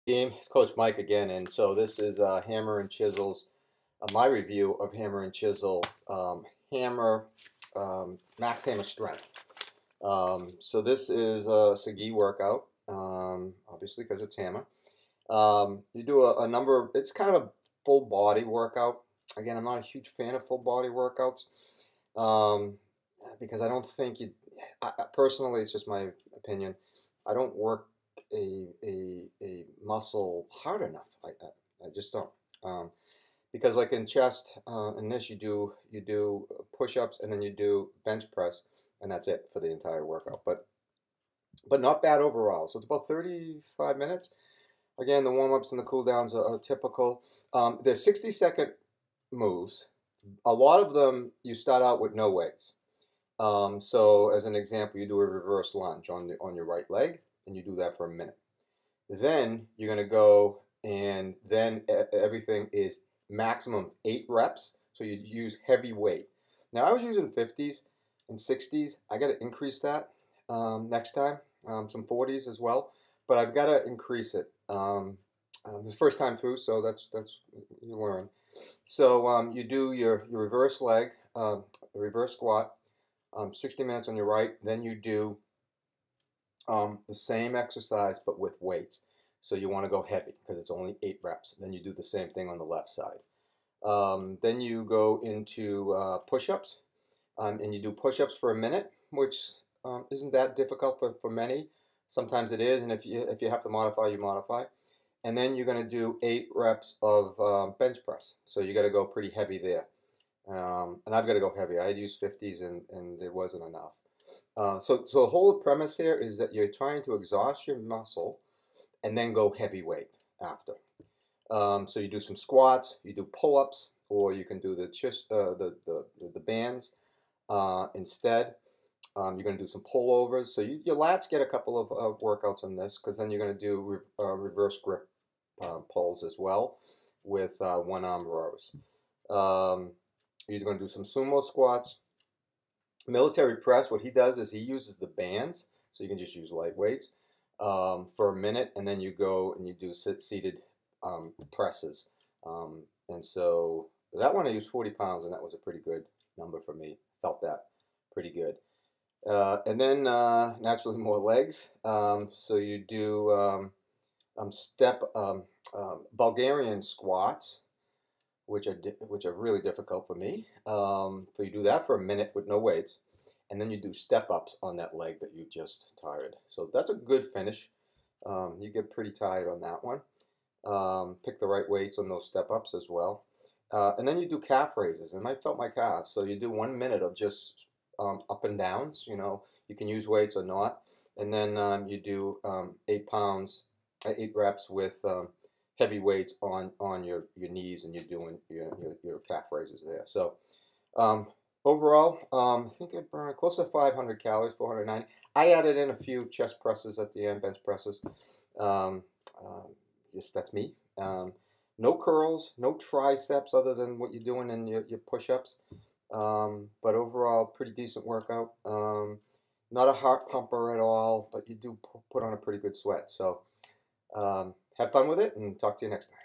Team, it's Coach Mike again, and so this is Hammer and Chisel's my review of Hammer and Chisel Hammer Max Hammer Strength. So this is a Sagi workout, obviously because it's Hammer. You do a number of, it's kind of a full body workout. Again, I'm not a huge fan of full body workouts because I don't think personally, it's just my opinion. I don't work a muscle hard enough. I just don't. Because like in chest, in this you do push-ups and then you do bench press and that's it for the entire workout. But not bad overall. So it's about 35 minutes. Again, the warm-ups and the cool-downs are typical. There's 60-second moves. A lot of them you start out with no weights. So as an example, you do a reverse lunge on your right leg, and you do that for a minute. Then you're gonna go, and then everything is maximum 8 reps. So you use heavy weight. Now I was using 50s and 60s. I got to increase that next time, some 40s as well. But I've got to increase it. This first time through, so that's you learn. So you do your reverse leg, reverse squat, 60 minutes on your right. Then you do the same exercise but with weights. So you want to go heavy because it's only 8 reps. Then you do the same thing on the left side. Then you go into push-ups, and you do push-ups for a minute, which isn't that difficult for many. Sometimes it is, and if you have to modify, you modify. And then you're going to do 8 reps of bench press. So you got to go pretty heavy there. And I've got to go heavy. I had used 50s and it wasn't enough. So the whole premise here is that you're trying to exhaust your muscle and then go heavyweight after. So you do some squats, you do pull-ups, or you can do the bands instead. You're going to do some pullovers. So your lats get a couple of workouts on this because then you're going to do reverse grip pulls as well with one-arm rows. You're going to do some sumo squats. Military press, what he does is he uses the bands, so you can just use light weights for a minute, and then you go and you do seated presses. And so that one I used 40 pounds, and that was a pretty good number for me. Felt that pretty good. And then naturally more legs. So you do Bulgarian squats, which are really difficult for me. So you do that for a minute with no weights, and then you do step-ups on that leg that you just tired. So that's a good finish. You get pretty tired on that one. Pick the right weights on those step-ups as well. And then you do calf raises, and I felt my calves. So you do 1 minute of just up and downs. You can use weights or not. And then you do 8 pounds, 8 reps with heavy weights on your knees, and you're doing your calf raises there. So overall, I think I burned close to 500 calories, 490. I added in a few chest presses at the end, bench presses. Just that's me. No curls, no triceps other than what you're doing in your push-ups. But overall, pretty decent workout. Not a heart pumper at all, but you do put on a pretty good sweat. So have fun with it, and talk to you next time.